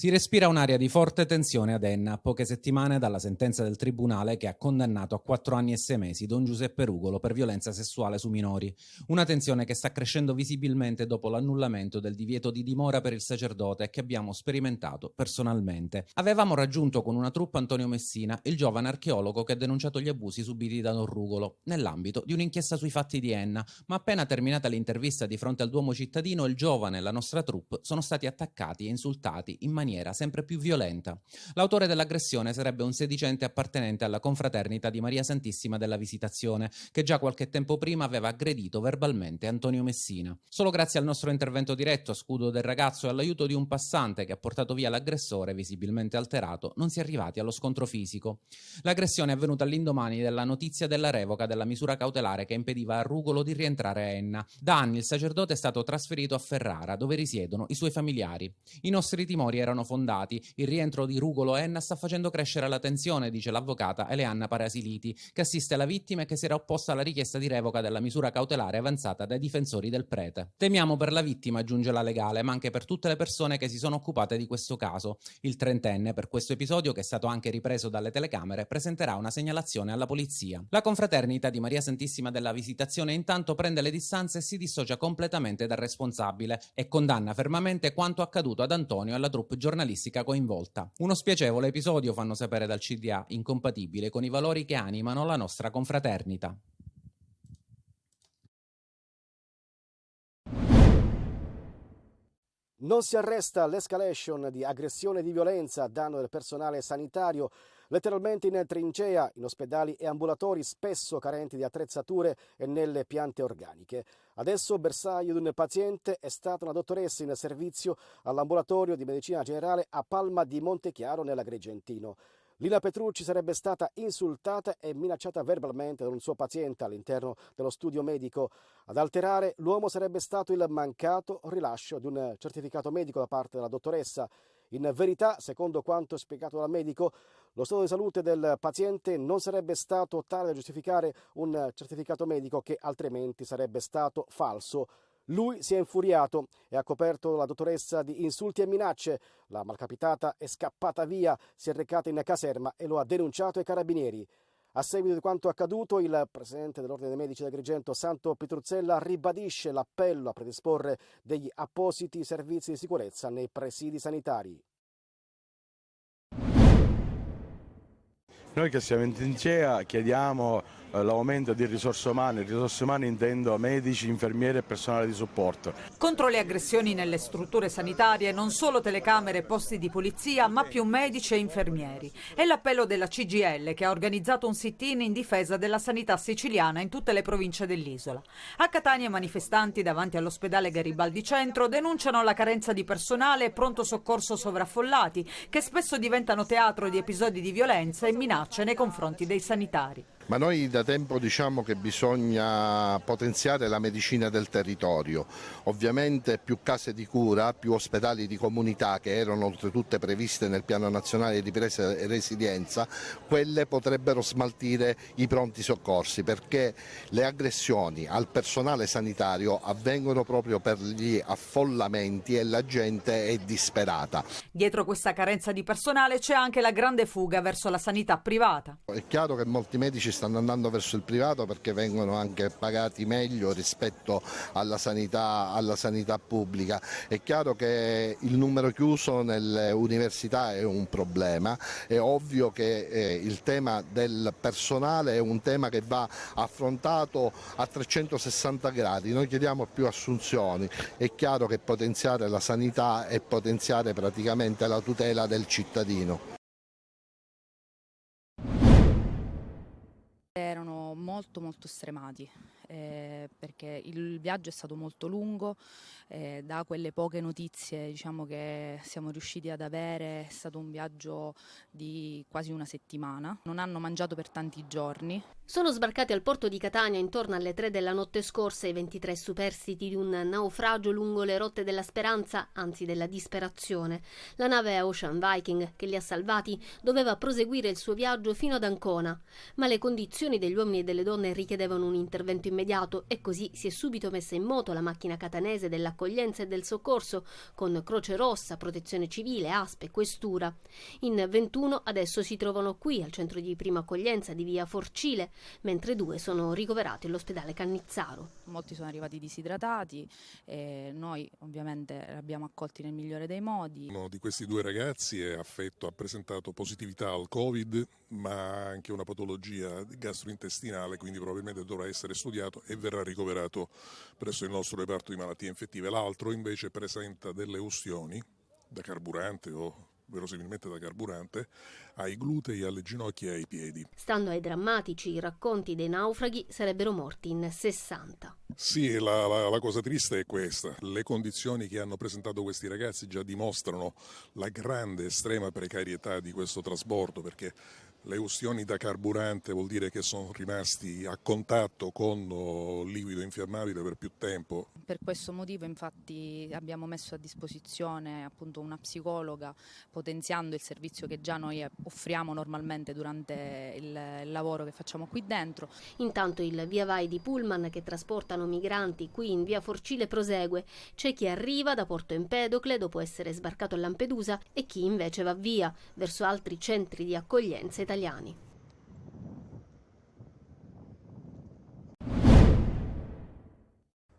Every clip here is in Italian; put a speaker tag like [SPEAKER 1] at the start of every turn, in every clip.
[SPEAKER 1] Si respira un'aria di forte tensione ad Enna, a poche settimane dalla sentenza del tribunale che ha condannato a 4 anni e 6 mesi Don Giuseppe Rugolo per violenza sessuale su minori. Una tensione che sta crescendo visibilmente dopo l'annullamento del divieto di dimora per il sacerdote che abbiamo sperimentato personalmente. Avevamo raggiunto con una troupe Antonio Messina, il giovane archeologo che ha denunciato gli abusi subiti da Don Rugolo, nell'ambito di un'inchiesta sui fatti di Enna, ma appena terminata l'intervista di fronte al Duomo cittadino, il giovane e la nostra troupe sono stati attaccati e insultati in maniera sempre più violenta. L'autore dell'aggressione sarebbe un sedicente appartenente alla confraternita di Maria Santissima della Visitazione, che già qualche tempo prima aveva aggredito verbalmente Antonio Messina. Solo grazie al nostro intervento diretto a scudo del ragazzo e all'aiuto di un passante che ha portato via l'aggressore visibilmente alterato, non si è arrivati allo scontro fisico. L'aggressione è avvenuta all'indomani della notizia della revoca della misura cautelare che impediva a Rugolo di rientrare a Enna. Da anni il sacerdote è stato trasferito a Ferrara, dove risiedono i suoi familiari. I nostri timori erano fondati. Il rientro di Rugolo a Enna sta facendo crescere la tensione, dice l'avvocata Eleanna Parasiliti, che assiste la vittima e che si era opposta alla richiesta di revoca della misura cautelare avanzata dai difensori del prete. Temiamo per la vittima, aggiunge la legale, ma anche per tutte le persone che si sono occupate di questo caso. Il trentenne, per questo episodio, che è stato anche ripreso dalle telecamere, presenterà una segnalazione alla polizia. La confraternita di Maria Santissima della Visitazione intanto prende le distanze e si dissocia completamente dal responsabile e condanna fermamente quanto accaduto ad Antonio e alla troupe giornalistica coinvolta. Uno spiacevole episodio, fanno sapere dal CDA, incompatibile con i valori che animano la nostra confraternita.
[SPEAKER 2] Non si arresta l'escalation di aggressione e di violenza a danno del personale sanitario, letteralmente in trincea, in ospedali e ambulatori spesso carenti di attrezzature e nelle piante organiche. Adesso bersaglio di un paziente è stata una dottoressa in servizio all'ambulatorio di medicina generale a Palma di Montechiaro nell'Agrigentino. Lina Petrucci sarebbe stata insultata e minacciata verbalmente da un suo paziente all'interno dello studio medico. Ad alterare l'uomo sarebbe stato il mancato rilascio di un certificato medico da parte della dottoressa. In verità, secondo quanto spiegato dal medico, lo stato di salute del paziente non sarebbe stato tale da giustificare un certificato medico che altrimenti sarebbe stato falso. Lui si è infuriato e ha coperto la dottoressa di insulti e minacce. La malcapitata è scappata via, si è recata in caserma e lo ha denunciato ai carabinieri. A seguito di quanto accaduto, il presidente dell'Ordine dei Medici di Agrigento, Santo Pitruzzella, ribadisce l'appello a predisporre degli appositi servizi di sicurezza nei presidi sanitari.
[SPEAKER 3] Noi che siamo in trincea chiediamo l'aumento di risorse umane intendo medici, infermieri e personale di supporto.
[SPEAKER 4] Contro le aggressioni nelle strutture sanitarie non solo telecamere e posti di polizia, ma più medici e infermieri. È l'appello della CGIL che ha organizzato un sit-in in difesa della sanità siciliana in tutte le province dell'isola. A Catania manifestanti davanti all'ospedale Garibaldi Centro denunciano la carenza di personale e pronto soccorso sovraffollati, che spesso diventano teatro di episodi di violenza e minacce nei confronti dei sanitari.
[SPEAKER 5] Ma noi da tempo diciamo che bisogna potenziare la medicina del territorio, ovviamente più case di cura, più ospedali di comunità che erano oltretutto previste nel piano nazionale di ripresa e resilienza, quelle potrebbero smaltire i pronti soccorsi perché le aggressioni al personale sanitario avvengono proprio per gli affollamenti e la gente è disperata.
[SPEAKER 4] Dietro questa carenza di personale c'è anche la grande fuga verso la sanità privata.
[SPEAKER 5] È chiaro che molti medici stanno andando verso il privato perché vengono anche pagati meglio rispetto alla sanità pubblica. È chiaro che il numero chiuso nelle università è un problema, è ovvio che il tema del personale è un tema che va affrontato a 360 gradi, noi chiediamo più assunzioni, è chiaro che potenziare la sanità è potenziare praticamente la tutela del cittadino.
[SPEAKER 6] Erano molto stremati perché il viaggio è stato molto lungo, da quelle poche notizie diciamo che siamo riusciti ad avere è stato un viaggio di quasi una settimana, non hanno mangiato per tanti giorni.
[SPEAKER 7] Sono sbarcati al porto di Catania intorno alle 3 della notte scorsa i 23 superstiti di un naufragio lungo le rotte della speranza, anzi della disperazione. La nave Ocean Viking, che li ha salvati, doveva proseguire il suo viaggio fino ad Ancona, ma le condizioni degli uomini e delle donne richiedevano un intervento immediato e così si è subito messa in moto la macchina catanese dell'accoglienza e del soccorso, con Croce Rossa, Protezione Civile, ASP e Questura. In 21 adesso si trovano qui, al centro di prima accoglienza di via Forcile, mentre 2 sono ricoverati all'ospedale Cannizzaro.
[SPEAKER 6] Molti sono arrivati disidratati e noi ovviamente li abbiamo accolti nel migliore dei modi.
[SPEAKER 8] Uno di questi 2 ragazzi ha presentato positività al Covid, ma anche una patologia gastrointestinale, quindi probabilmente dovrà essere studiato e verrà ricoverato presso il nostro reparto di malattie infettive. L'altro invece presenta delle ustioni da carburante o verosimilmente da carburante ai glutei, alle ginocchia e ai piedi.
[SPEAKER 7] Stando ai drammatici racconti dei naufraghi, sarebbero morti in 60.
[SPEAKER 8] Sì, la cosa triste è questa. Le condizioni che hanno presentato questi ragazzi già dimostrano la grande, estrema precarietà di questo trasbordo, perché le ustioni da carburante vuol dire che sono rimasti a contatto con liquido infiammabile per più tempo.
[SPEAKER 6] Per questo motivo infatti abbiamo messo a disposizione appunto una psicologa, potenziando il servizio che già noi offriamo normalmente durante il lavoro che facciamo qui dentro.
[SPEAKER 7] Intanto il via vai di pullman che trasportano migranti qui in via Forcile prosegue. C'è chi arriva da Porto Empedocle dopo essere sbarcato a Lampedusa e chi invece va via verso altri centri di accoglienza italiani.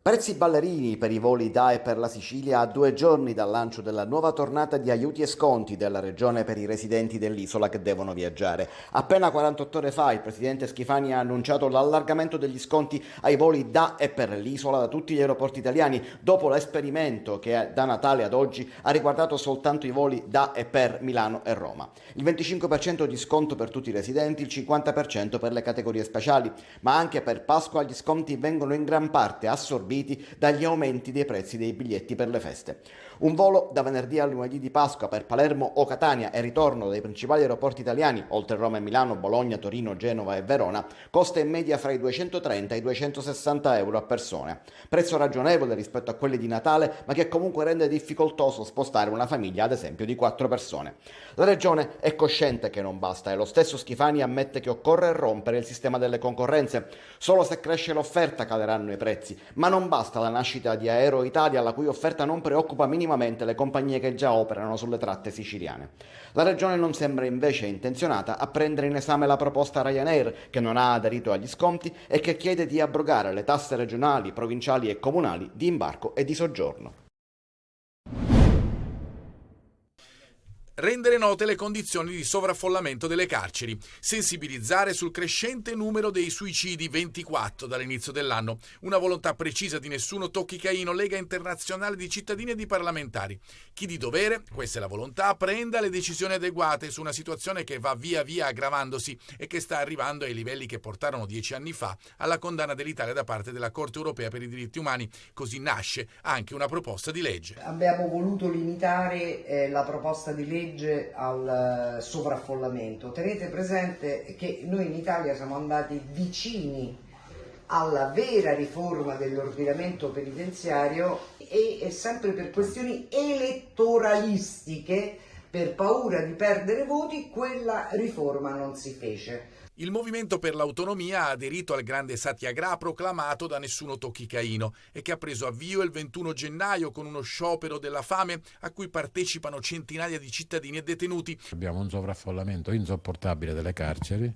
[SPEAKER 2] Prezzi ballerini per i voli da e per la Sicilia a 2 giorni dal lancio della nuova tornata di aiuti e sconti della regione per i residenti dell'isola che devono viaggiare. Appena 48 ore fa il presidente Schifani ha annunciato l'allargamento degli sconti ai voli da e per l'isola da tutti gli aeroporti italiani, dopo l'esperimento che da Natale ad oggi ha riguardato soltanto i voli da e per Milano e Roma. Il 25% di sconto per tutti i residenti, il 50% per le categorie speciali, ma anche per Pasqua gli sconti vengono in gran parte assorbiti dagli aumenti dei prezzi dei biglietti per le feste. Un volo da venerdì al lunedì di Pasqua per Palermo o Catania e ritorno dai principali aeroporti italiani, oltre Roma e Milano, Bologna, Torino, Genova e Verona, costa in media fra i 230 e i 260 euro a persona. Prezzo ragionevole rispetto a quelli di Natale, ma che comunque rende difficoltoso spostare una famiglia, ad esempio, di 4 persone. La Regione è cosciente che non basta e lo stesso Schifani ammette che occorre rompere il sistema delle concorrenze. Solo se cresce l'offerta caleranno i prezzi, ma non basta la nascita di Aero Italia, la cui offerta non preoccupa minimamente le compagnie che già operano sulle tratte siciliane. La Regione non sembra invece intenzionata a prendere in esame la proposta Ryanair, che non ha aderito agli sconti e che chiede di abrogare le tasse regionali, provinciali e comunali di imbarco e di soggiorno.
[SPEAKER 9] Rendere note le condizioni di sovraffollamento delle carceri, sensibilizzare sul crescente numero dei suicidi, 24 dall'inizio dell'anno, una volontà precisa di Nessuno Tocchi Caino, Lega Internazionale di Cittadini e di Parlamentari. Chi di dovere, questa è la volontà, prenda le decisioni adeguate su una situazione che va via via aggravandosi e che sta arrivando ai livelli che portarono 10 anni fa alla condanna dell'Italia da parte della Corte Europea per i diritti umani. Così nasce anche una proposta di legge.
[SPEAKER 10] Abbiamo voluto limitare la proposta di legge al sovraffollamento. Tenete presente che noi in Italia siamo andati vicini alla vera riforma dell'ordinamento penitenziario e sempre per questioni elettoralistiche, per paura di perdere voti, quella riforma non si fece.
[SPEAKER 9] Il Movimento per l'Autonomia ha aderito al grande satyagraha proclamato da Nessuno Tocchi Caino e che ha preso avvio il 21 gennaio con uno sciopero della fame a cui partecipano centinaia di cittadini e detenuti.
[SPEAKER 11] Abbiamo un sovraffollamento insopportabile delle carceri,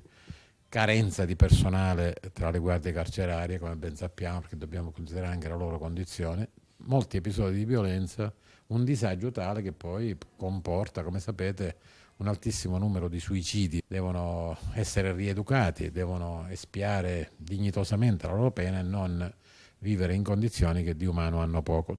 [SPEAKER 11] carenza di personale tra le guardie carcerarie, come ben sappiamo, perché dobbiamo considerare anche la loro condizione, molti episodi di violenza, un disagio tale che poi comporta, come sapete, un altissimo numero di suicidi. Devono essere rieducati, devono espiare dignitosamente la loro pena e non vivere in condizioni che di umano hanno poco.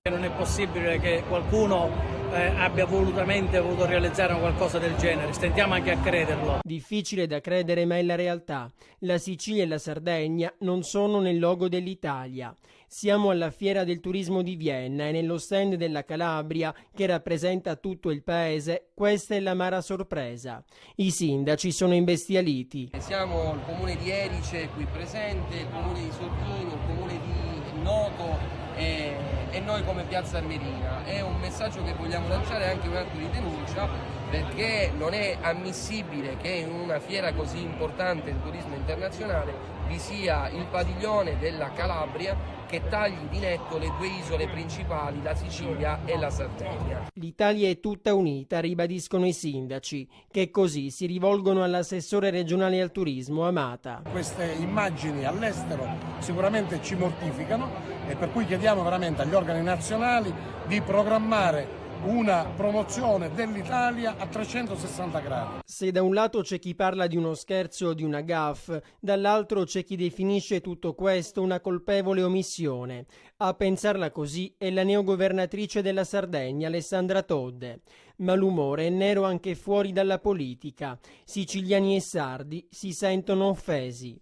[SPEAKER 12] Non è possibile che qualcuno abbia volutamente voluto realizzare qualcosa del genere, stentiamo anche a crederlo.
[SPEAKER 13] Difficile da credere, ma è la realtà. La Sicilia e la Sardegna non sono nel logo dell'Italia. Siamo alla Fiera del Turismo di Vienna e nello stand della Calabria, che rappresenta tutto il paese, questa è l'amara sorpresa. I sindaci sono imbestialiti.
[SPEAKER 14] Siamo il comune di Erice qui presente, il comune di Sottino, il comune di Noto e noi come Piazza Armerina. È un messaggio che vogliamo lanciare, anche un atto di denuncia, perché non è ammissibile che in una fiera così importante del turismo internazionale vi sia il padiglione della Calabria che tagli di netto le due isole principali, la Sicilia e la Sardegna.
[SPEAKER 13] L'Italia è tutta unita, ribadiscono i sindaci, che così si rivolgono all'assessore regionale al turismo Amata.
[SPEAKER 15] Queste immagini all'estero sicuramente ci mortificano e per cui chiediamo veramente agli organi nazionali di programmare una promozione dell'Italia a 360 gradi.
[SPEAKER 13] Se da un lato c'è chi parla di uno scherzo o di una gaffe, dall'altro c'è chi definisce tutto questo una colpevole omissione. A pensarla così è la neogovernatrice della Sardegna, Alessandra Todde. Ma l'umore è nero anche fuori dalla politica. Siciliani e sardi si sentono offesi.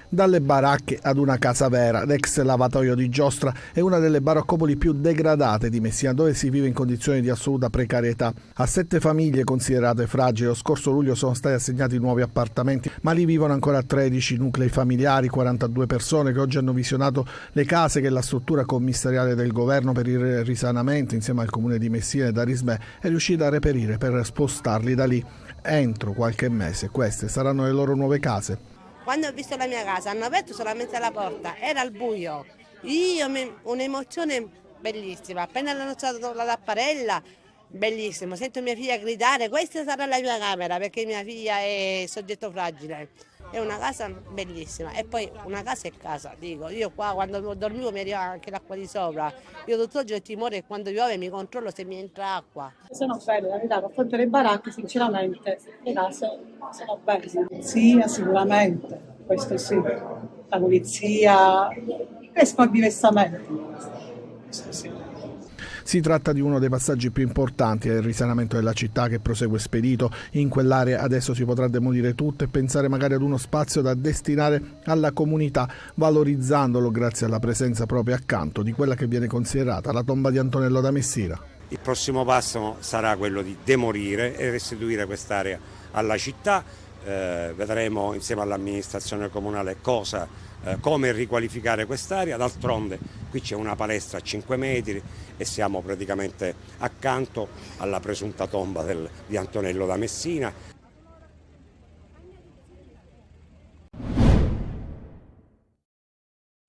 [SPEAKER 16] Dalle baracche ad una casa vera, l'ex lavatoio di Giostra è una delle baraccopoli più degradate di Messina, dove si vive in condizioni di assoluta precarietà. A 7 famiglie considerate fragili lo scorso luglio sono stati assegnati nuovi appartamenti, ma lì vivono ancora 13 nuclei familiari, 42 persone che oggi hanno visionato le case che la struttura commissariale del governo per il risanamento, insieme al comune di Messina e Darismè, è riuscita a reperire per spostarli da lì. Entro qualche mese queste saranno le loro nuove case.
[SPEAKER 17] Quando ho visto la mia casa hanno aperto solamente la porta, era al buio, un'emozione bellissima, appena hanno alzato la tapparella, bellissimo, sento mia figlia gridare questa sarà la mia camera perché mia figlia è soggetto fragile, è una casa bellissima e poi una casa è casa, dico, io qua quando dormivo mi arriva anche l'acqua di sopra, io tutto il giorno ho timore che quando piove mi controllo se mi entra acqua.
[SPEAKER 18] Sono belle, la verità, confronto alle baracche sinceramente le case sono belle. Sì, sicuramente, questo sì, la pulizia, crescono diversamente, questo sì.
[SPEAKER 16] Si tratta di uno dei passaggi più importanti del risanamento della città che prosegue spedito. In quell'area adesso si potrà demolire tutto e pensare magari ad uno spazio da destinare alla comunità, valorizzandolo grazie alla presenza proprio accanto di quella che viene considerata la tomba di Antonello da Messina.
[SPEAKER 19] Il prossimo passo sarà quello di demolire e restituire quest'area alla città. Vedremo insieme all'amministrazione comunale come riqualificare quest'area. D'altronde qui c'è una palestra a 5 metri e siamo praticamente accanto alla presunta tomba di Antonello da Messina.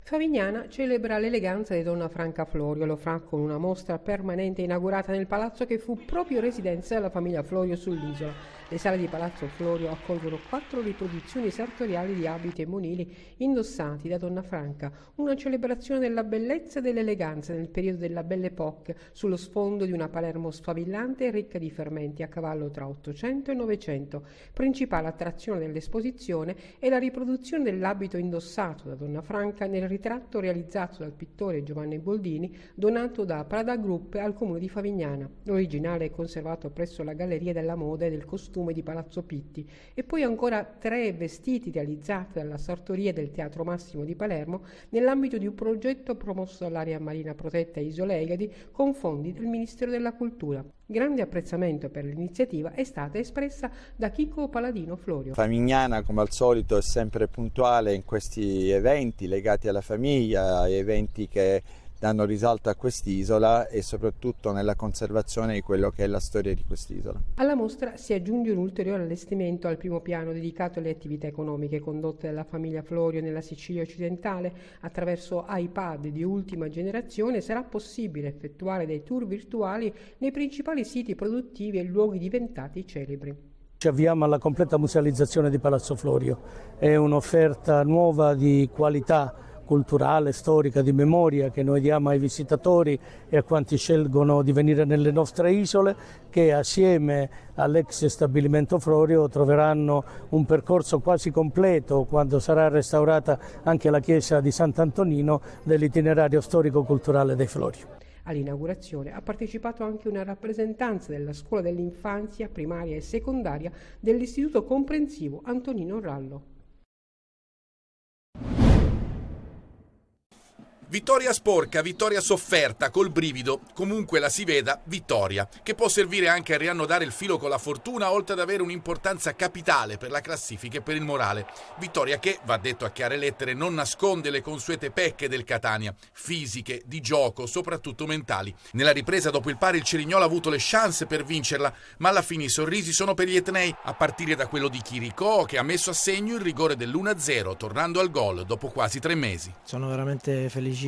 [SPEAKER 20] Favignana celebra l'eleganza di Donna Franca Florio, lo fa con una mostra permanente inaugurata nel palazzo che fu proprio residenza della famiglia Florio sull'isola. Le sale di Palazzo Florio accolgono 4 riproduzioni sartoriali di abiti e monili indossati da Donna Franca, una celebrazione della bellezza e dell'eleganza nel periodo della Belle Époque, sullo sfondo di una Palermo sfavillante e ricca di fermenti a cavallo tra 800 e 900. Principale attrazione dell'esposizione è la riproduzione dell'abito indossato da Donna Franca nel ritratto realizzato dal pittore Giovanni Boldini, donato da Prada Group al comune di Favignana. L'originale è conservato presso la Galleria della Moda e del Costume di Palazzo Pitti, e poi ancora 3 vestiti realizzati dalla sartoria del Teatro Massimo di Palermo nell'ambito di un progetto promosso dall'area marina protetta Isole Egadi con fondi del Ministero della Cultura. Grande apprezzamento per l'iniziativa è stata espressa da Chico Paladino Florio.
[SPEAKER 21] Favignana, come al solito, è sempre puntuale in questi eventi legati alla famiglia, eventi che danno risalto a quest'isola e soprattutto nella conservazione di quello che è la storia di quest'isola.
[SPEAKER 20] Alla mostra si aggiunge un ulteriore allestimento al primo piano dedicato alle attività economiche condotte dalla famiglia Florio nella Sicilia occidentale. Attraverso iPad di ultima generazione sarà possibile effettuare dei tour virtuali nei principali siti produttivi e luoghi diventati celebri.
[SPEAKER 12] Ci avviamo alla completa musealizzazione di Palazzo Florio, è un'offerta nuova di qualità culturale, storica, di memoria che noi diamo ai visitatori e a quanti scelgono di venire nelle nostre isole, che assieme all'ex stabilimento Florio troveranno un percorso quasi completo quando sarà restaurata anche la chiesa di Sant'Antonino dell'itinerario storico-culturale dei Florio.
[SPEAKER 20] All'inaugurazione ha partecipato anche una rappresentanza della scuola dell'infanzia primaria e secondaria dell'Istituto Comprensivo Antonino Rallo.
[SPEAKER 9] Vittoria sporca, vittoria sofferta, col brivido, comunque la si veda, vittoria, che può servire anche a riannodare il filo con la fortuna, oltre ad avere un'importanza capitale per la classifica e per il morale. Vittoria che, va detto a chiare lettere, non nasconde le consuete pecche del Catania, fisiche, di gioco, soprattutto mentali. Nella ripresa dopo il pari il Cerignola ha avuto le chance per vincerla, ma alla fine i sorrisi sono per gli etnei, a partire da quello di Chiricò, che ha messo a segno il rigore dell'1-0, tornando al gol dopo quasi 3 mesi.
[SPEAKER 1] Sono veramente felicissimo,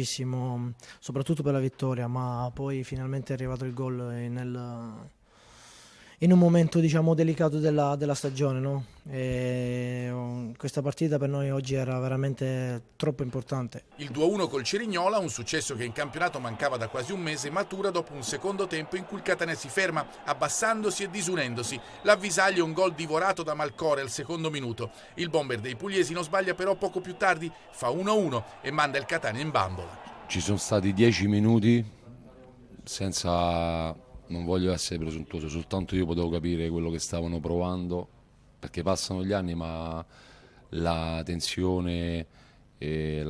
[SPEAKER 1] soprattutto per la vittoria, ma poi finalmente è arrivato il gol in un momento, diciamo, delicato della stagione, no? E questa partita per noi oggi era veramente troppo importante.
[SPEAKER 9] Il 2-1 col Cerignola, un successo che in campionato mancava da quasi un mese, matura dopo un secondo tempo in cui il Catania si ferma, abbassandosi e disunendosi. L'avvisaglia è un gol divorato da Malcore al secondo minuto. Il bomber dei pugliesi non sbaglia però poco più tardi, fa 1-1 e manda il Catania in bambola.
[SPEAKER 22] Ci sono stati 10 minuti senza... Non voglio essere presuntuoso, soltanto io potevo capire quello che stavano provando, perché passano gli anni, ma la tensione e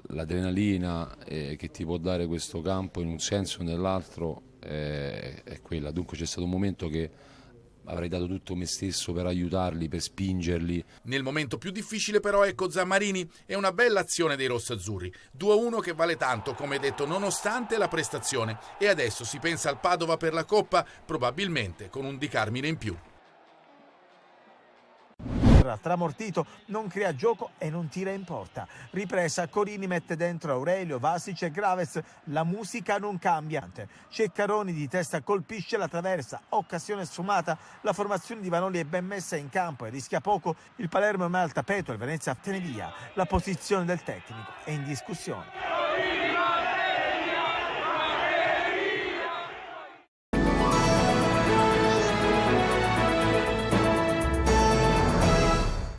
[SPEAKER 22] l'adrenalina che ti può dare questo campo in un senso o nell'altro è quella. Dunque c'è stato un momento che avrei dato tutto me stesso per aiutarli, per spingerli.
[SPEAKER 9] Nel momento più difficile però ecco Zammarini, è una bella azione dei rossazzurri. 2-1 che vale tanto, come detto, nonostante la prestazione. E adesso si pensa al Padova per la Coppa, probabilmente con un Di Carmine in più.
[SPEAKER 23] Tramortito, non crea gioco e non tira in porta. Ripresa, Corini mette dentro Aurelio, Vasic e Graves, la musica non cambia. Ceccaroni di testa colpisce la traversa, occasione sfumata, la formazione di Vanoli è ben messa in campo e rischia poco, il Palermo è al tappeto, il Venezia tiene via, la posizione del tecnico è in discussione.